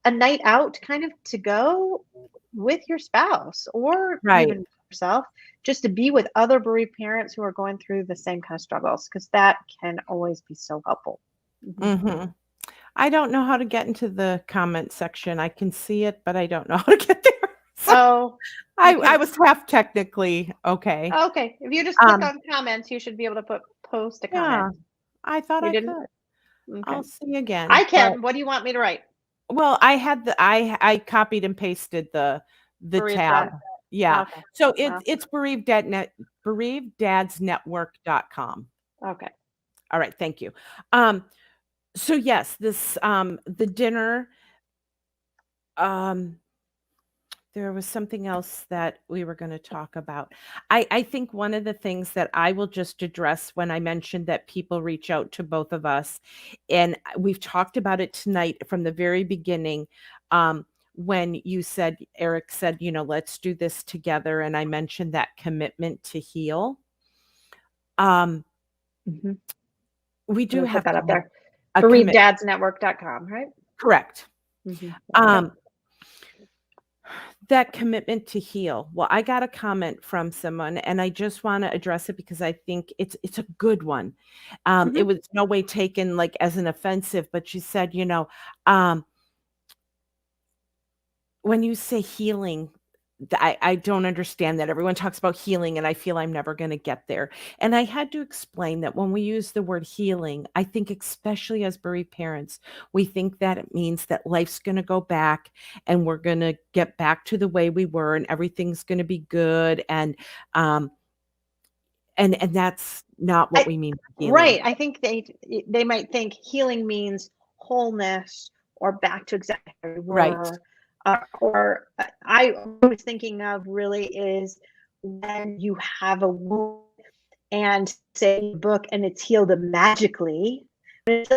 a night out kind of to go with your spouse or Right. even yourself, just to be with other bereaved parents who are going through the same kind of struggles, because that can always be so helpful. Mhm. Mhm. I don't know how to get into the comment section. I can see it, but I don't know how to get there. So Oh, I you I can. was half technically okay. Okay, if you just click Um, on comments, you should be able to post a yeah, comment. I thought You I didn't? could. Okay. I'll see again, I but can. What do you want me to write? well, I copied and pasted the Bereaved tab. dad. Yeah. Okay. So Well, it's bereaveddadsnetwork.com. okay. All right, thank you. So yes, this the dinner, um There was something else that we were going to talk about. I think one of the things that I will just address when I mentioned that people reach out to both of us, and we've talked about it tonight from the very beginning. When you said, Eric said, let's do this together. And I mentioned that commitment to heal. Mhm. We do We'll have put that up there. a bereavedadsnetwork.com, right? Correct. Mhm. That commitment to heal. Well, I got a comment from someone, and I just want to address it because I think it's a good one. It was no way taken like as an offensive, but she said, when you say healing, I don't understand that. Everyone talks about healing, and I feel I'm never going to get there. And I had to explain that when we use the word healing, I think especially as bereaved parents, we think that it means that life's going to go back and we're going to get back to the way we were and everything's going to be good. And that's not what we mean by healing. Right. I think they might think healing means wholeness or back to exactly where we Right. were. Or I was thinking of really is when you have a wound and say in the book and it's healed magically, it's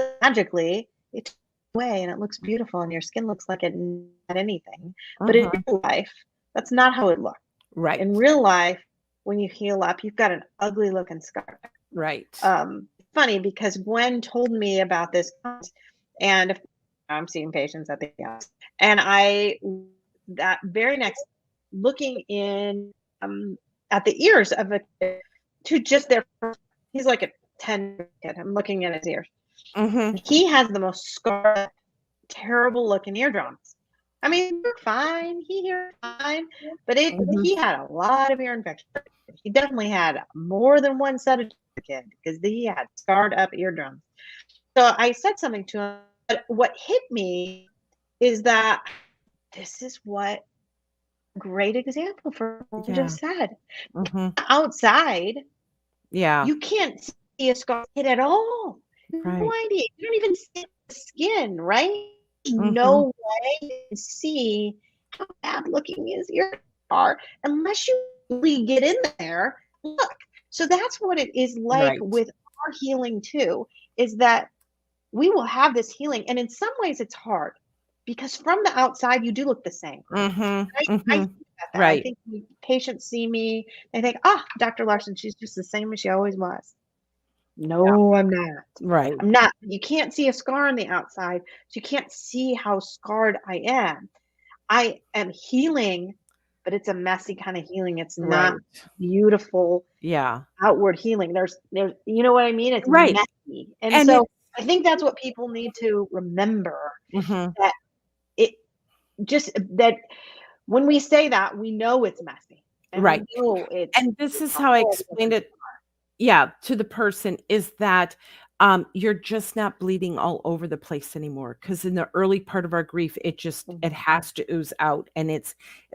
away and it looks beautiful and your skin looks like it not anything. But in real life, that's not how it looks. Right. In real life, when you heal up, you've got an ugly looking scar. Right. Funny because Gwen told me about this, and I'm seeing patients at the house, and that very next looking in at the ears of a kid to just he's like a 10 kid. I'm looking at his ears. He has the most scarred, terrible looking eardrums. I mean, they're fine. He hears fine, but he had a lot of ear infection. He definitely had more than one set of kid because he had scarred up eardrums. So I said something to him, but what hit me is that this is what great example for what you just said. Outside, you can't see a scar at all. Right. No idea. You don't even see the skin, right? No way to see how bad looking his ears are unless you really get in there. Look, so that's what it is like with our healing too, is that we will have this healing. And in some ways it's hard because from the outside, you do look the same. I think about that. I think when patients see me, they think, Dr. Larson, she's just the same as she always was. No, I'm not. Right. I'm not. You can't see a scar on the outside, so you can't see how scarred I am. I am healing, but it's a messy kind of healing. It's not beautiful. Outward healing. There's, you know what I mean? It's messy. And so I think that's what people need to remember, that that when we say that, we know it's messy. And we know and this is how I explained it. To the person is that you're just not bleeding all over the place anymore. Because in the early part of our grief, it has to ooze out.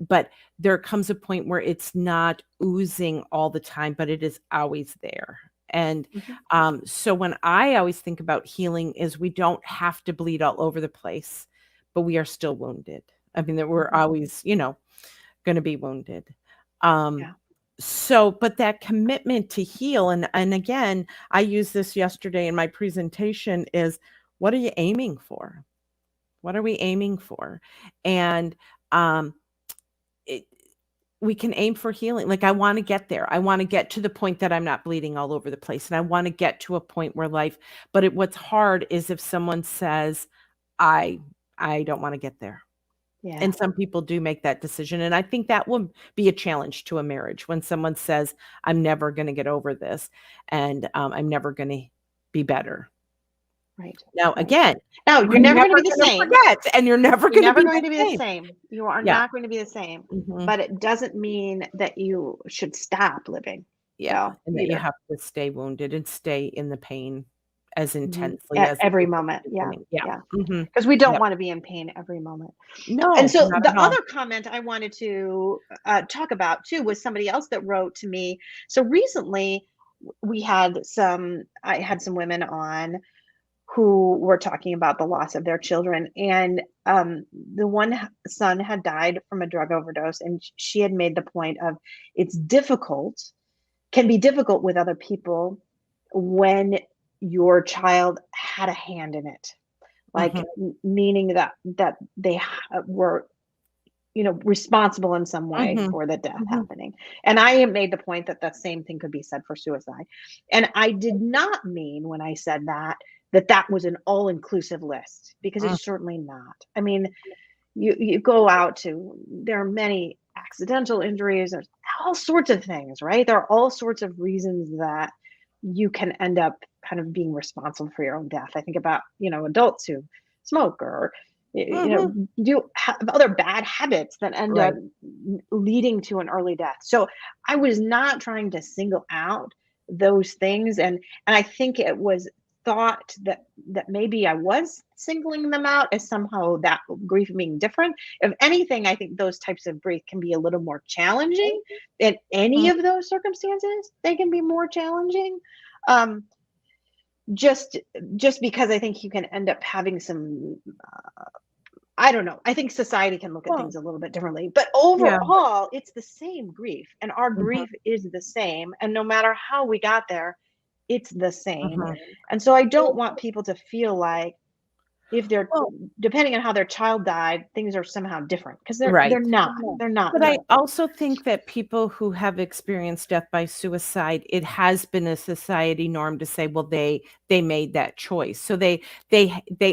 But there comes a point where it's not oozing all the time, but it is always there. And so when I always think about healing is we don't have to bleed all over the place, but we are still wounded. I mean, that we're always, going to be wounded. So, but that commitment to heal, and again, I used this yesterday in my presentation, is what are you aiming for? What are we aiming for? And we can aim for healing. Like, I want to get there. I want to get to the point that I'm not bleeding all over the place. And I want to get to a point where what's hard is if someone says, I don't want to get there. Yeah. And some people do make that decision. And I think that will be a challenge to a marriage when someone says, I'm never going to get over this and I'm never going to be better. Right. Now, again, you're never going to be the same. And you're never going to be the same. You are not going to be the same. But it doesn't mean that you should stop living. And that you have to stay wounded and stay in the pain as intensely at as every moment. Because we don't want to be in pain every moment. No. And so the other comment I wanted to talk about too was somebody else that wrote to me. So recently I had some women on who were talking about the loss of their children. And the one son had died from a drug overdose. And she had made the point of can be difficult with other people when your child had a hand in it. Like, meaning that they were, responsible in some way for the death happening. And I made the point that the same thing could be said for suicide. And I did not mean, when I said that was an all-inclusive list, because it's certainly not. I mean, you go out to, there are many accidental injuries, there's all sorts of things, right? There are all sorts of reasons that you can end up kind of being responsible for your own death. I think about, adults who smoke or, do have other bad habits that end up leading to an early death. So I was not trying to single out those things. And I think it was thought that maybe I was singling them out as somehow that grief being different. If anything, I think those types of grief can be a little more challenging. In any of those circumstances, they can be more challenging. Just because I think you can end up having some, I don't know. I think society can look at things a little bit differently, but overall, it's the same grief, and our grief is the same. And no matter how we got there, it's the same. And so I don't want people to feel like if they're, depending on how their child died, things are somehow different, because they're not. They're not. But I also think that people who have experienced death by suicide, it has been a society norm to say, well, they made that choice, so they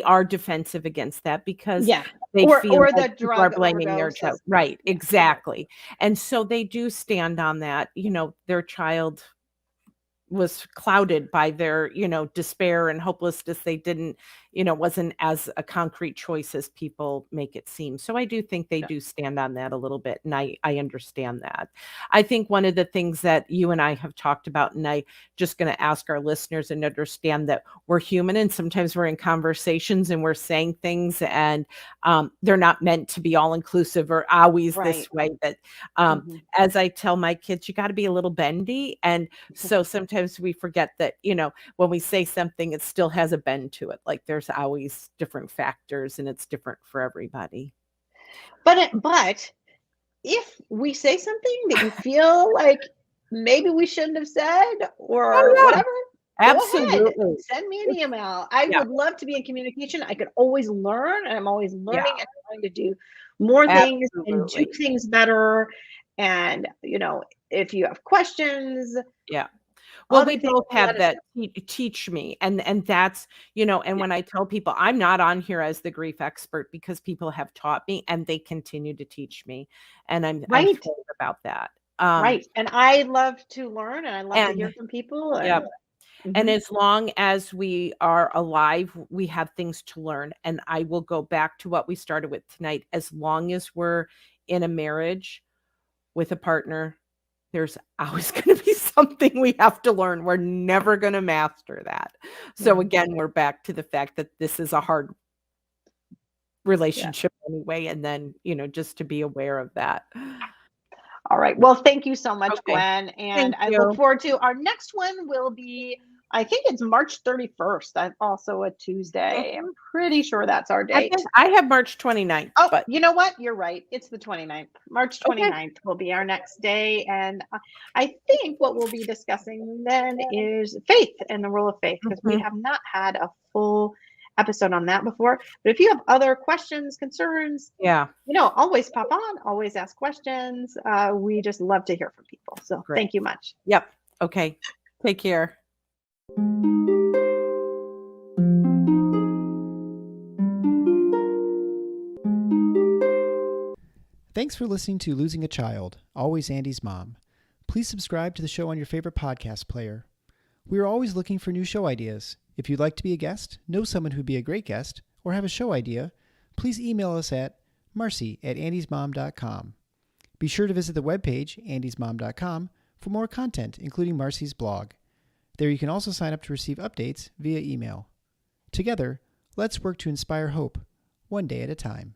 are defensive against that because they feel like the people are blaming their child. Right, exactly. And so they do stand on that. Their child was clouded by their, despair and hopelessness. They didn't, wasn't as a concrete choice as people make it seem. So I do think they do stand on that a little bit. And I understand that. I think one of the things that you and I have talked about, and I just going to ask our listeners and understand that we're human, and sometimes we're in conversations and we're saying things and they're not meant to be all inclusive or always this way. That as I tell my kids, you got to be a little bendy. And so sometimes we forget that, when we say something, it still has a bend to it. Like there's always different factors and it's different for everybody. But if we say something that you feel like maybe we shouldn't have said or whatever, absolutely, send me an email. I would love to be in communication. I could always learn, and I'm always learning and trying to do more things and do things better. And if you have questions, well, we both have that teach me. And that's, and when I tell people, I'm not on here as the grief expert, because people have taught me and they continue to teach me. And I'm thrilled about that. And I love to learn, and I love to hear from people. And as long as we are alive, we have things to learn. And I will go back to what we started with tonight. As long as we're in a marriage with a partner, there's always going to be something we have to learn. We're never going to master that. So again, we're back to the fact that this is a hard relationship anyway. And then, just to be aware of that. All right. Well, thank you so much, Gwen. And I look forward to our next one. Will be, I think it's March 31st. That's also a Tuesday. I'm pretty sure that's our date. I have March 29th. Oh, but you know what? You're right. It's the 29th. March 29th will be our next day. And I think what we'll be discussing then is faith and the role of faith, because we have not had a full episode on that before. But if you have other questions, concerns, always pop on, always ask questions. We just love to hear from people. So thank you much. Yep. Okay. Take care. Thanks for listening to Losing a Child, Always Andy's Mom. Please subscribe to the show on your favorite podcast player. We are always looking for new show ideas. If you'd like to be a guest, know someone who'd be a great guest, or have a show idea, please email us at marcy@andysmom.com. Be sure to visit the webpage, andysmom.com, for more content, including Marcy's blog. There you can also sign up to receive updates via email. Together, let's work to inspire hope, one day at a time.